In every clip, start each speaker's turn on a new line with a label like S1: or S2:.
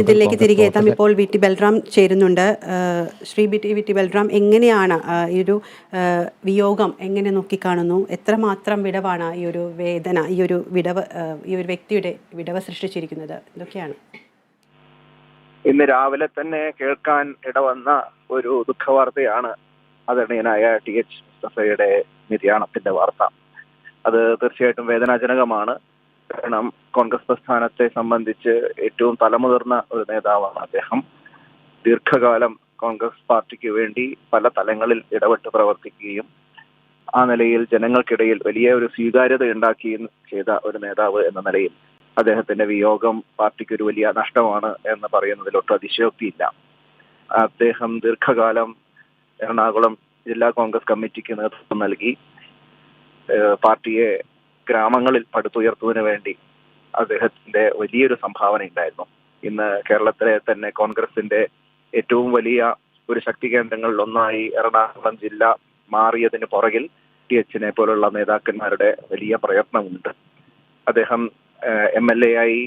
S1: ഇതിലേക്ക് തിരികെ എത്താം. ഇപ്പോൾ വി ടി ബൽറാം ചേരുന്നുണ്ട്. ശ്രീ വി ടി ബൽറാം, എങ്ങനെയാണ് ഈ ഒരു വിയോഗം എങ്ങനെ നോക്കിക്കാണുന്നു? എത്രമാത്രം വിടവാണ് ഈ ഒരു വേദന, ഈ ഒരു വിടവ്, ഈ ഒരു വ്യക്തിയുടെ വിടവ് സൃഷ്ടിച്ചിരിക്കുന്നത്? എന്തൊക്കെയാണ്?
S2: ഇന്ന് രാവിലെ തന്നെ കേൾക്കാൻ ഇടവന്ന ഒരു ദുഃഖവാർത്തയാണ് ആദരണീയനായ TH മുസ്തഫയുടെ നിര്യാണത്തിന്റെ വാർത്ത. അത് തീർച്ചയായിട്ടും വേദനാജനകമാണ്. കാരണം കോൺഗ്രസ് പ്രസ്ഥാനത്തെ സംബന്ധിച്ച് ഏറ്റവും തലമുതിർന്ന ഒരു നേതാവാണ് അദ്ദേഹം. ദീർഘകാലം കോൺഗ്രസ് പാർട്ടിക്ക് വേണ്ടി പല തലങ്ങളിൽ ഇടപെട്ട് പ്രവർത്തിക്കുകയും ആ നിലയിൽ ജനങ്ങൾക്കിടയിൽ വലിയ ഒരു സ്വീകാര്യത ഉണ്ടാക്കുകയും ചെയ്ത ഒരു നേതാവ് എന്ന നിലയിൽ അദ്ദേഹത്തിന്റെ വിയോഗം പാർട്ടിക്ക് ഒരു വലിയ നഷ്ടമാണ് എന്ന് പറയുന്നതിൽ ഒട്ടും അതിശയോക്തിയില്ല. അദ്ദേഹം ദീർഘകാലം എറണാകുളം ജില്ലാ കോൺഗ്രസ് കമ്മിറ്റിക്ക് നേതൃത്വം നൽകി പാർട്ടിയെ ഗ്രാമങ്ങളിൽ പടുത്തുയർത്തുന്നതിന് വേണ്ടി അദ്ദേഹത്തിന്റെ വലിയൊരു സംഭാവന ഉണ്ടായിരുന്നു. ഇന്ന് കേരളത്തിലെ തന്നെ കോൺഗ്രസിന്റെ ഏറ്റവും വലിയ ഒരു ശക്തി കേന്ദ്രങ്ങളിൽ ഒന്നായി എറണാകുളം ജില്ല മാറിയതിന് പുറകിൽ THനെ പോലുള്ള നേതാക്കന്മാരുടെ വലിയ പ്രയത്നമുണ്ട്. അദ്ദേഹം MLA ആയി,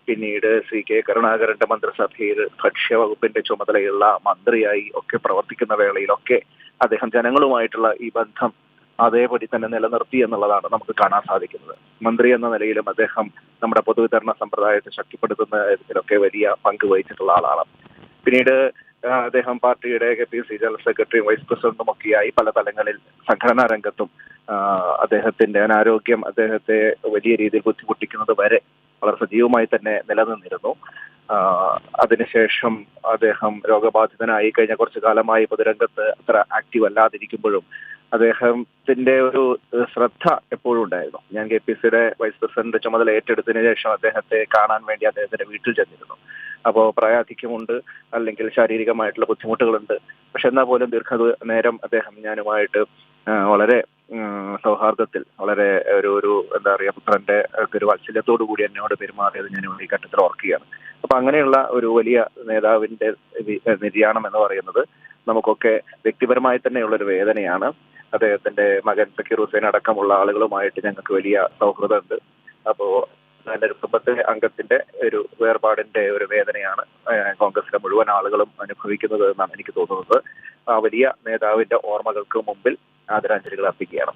S2: പിന്നീട് CK കരുണാകരന്റെ മന്ത്രിസഭയിൽ ഭക്ഷ്യവകുപ്പിന്റെ ചുമതലയുള്ള മന്ത്രിയായി ഒക്കെ പ്രവർത്തിക്കുന്ന വേളയിലൊക്കെ അദ്ദേഹം ജനങ്ങളുമായിട്ടുള്ള ഈ ബന്ധം അതേപടി തന്നെ നിലനിർത്തി എന്നുള്ളതാണ് നമുക്ക് കാണാൻ സാധിക്കുന്നത്. മന്ത്രി എന്ന നിലയിലും അദ്ദേഹം നമ്മുടെ പൊതുവിതരണ സമ്പ്രദായത്തെ ശക്തിപ്പെടുത്തുന്നതിലൊക്കെ വലിയ പങ്ക് വഹിച്ചിട്ടുള്ള ആളാണ്. പിന്നീട് അദ്ദേഹം പാർട്ടിയുടെ KPC ജനറൽ സെക്രട്ടറിയും വൈസ് പ്രസിഡന്റും ഒക്കെയായി പല തലങ്ങളിൽ സംഘടനാ രംഗത്തും അദ്ദേഹത്തിന്റെ അനാരോഗ്യം അദ്ദേഹത്തെ വലിയ രീതിയിൽ ബുദ്ധിമുട്ടിക്കുന്നത് വരെ വളരെ സജീവമായി തന്നെ നിലനിന്നിരുന്നു. അതിനുശേഷം അദ്ദേഹം രോഗബാധിതനായി കഴിഞ്ഞ കുറച്ചു കാലമായി പൊതുരംഗത്ത് അത്ര ആക്റ്റീവ് അല്ലാതിരിക്കുമ്പോഴും അദ്ദേഹത്തിന്റെ ഒരു ശ്രദ്ധ എപ്പോഴും ഉണ്ടായിരുന്നു. ഞാൻ KPCയുടെ വൈസ് പ്രസിഡന്റ് ചുമതല ഏറ്റെടുത്തതിനു ശേഷം അദ്ദേഹത്തെ കാണാൻ വേണ്ടി അദ്ദേഹത്തിന്റെ വീട്ടിൽ ചെന്നിരുന്നു. അപ്പോൾ പ്രായാധിക്യമുണ്ട്, അല്ലെങ്കിൽ ശാരീരികമായിട്ടുള്ള ബുദ്ധിമുട്ടുകളുണ്ട്. പക്ഷെ എന്നാൽ പോലും ദീർഘനേരം അദ്ദേഹം ഞാനുമായിട്ട് വളരെ സൗഹാർദ്ദത്തിൽ, വളരെ ഒരു എന്താ പറയുക, പുത്രന്റെ ഒരു വാത്സല്യത്തോടു കൂടി എന്നോട് പെരുമാറിയത് ഞാൻ ഈ ഘട്ടത്തിൽ ഓർക്കുകയാണ്. അപ്പൊ അങ്ങനെയുള്ള ഒരു വലിയ നേതാവിന്റെ നിര്യാണം എന്ന് പറയുന്നത് നമുക്കൊക്കെ വ്യക്തിപരമായി തന്നെയുള്ള ഒരു വേദനയാണ്. അദ്ദേഹത്തിന്റെ മകൻ സക്കീർ ഹുസൈൻ അടക്കമുള്ള ആളുകളുമായിട്ട് ഞങ്ങൾക്ക് വലിയ സൗഹൃദമുണ്ട്. അപ്പോ അതിന്റെ ഒരു കുടുംബത്തിലെ അംഗത്തിന്റെ ഒരു വേർപാടിന്റെ ഒരു വേദനയാണ് കോൺഗ്രസിലെ മുഴുവൻ ആളുകളും അനുഭവിക്കുന്നത് എന്നാണ് എനിക്ക് തോന്നുന്നത്. ആ വലിയ നേതാവിന്റെ ഓർമ്മകൾക്ക് മുമ്പിൽ ആദരാഞ്ജലികൾ അർപ്പിക്കുകയാണ്.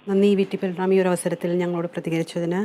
S1: നന്ദി വി ടി ബൽറാം, ഈ ഒരു അവസരത്തിൽ ഞങ്ങളോട് പ്രതികരിച്ചതിന്.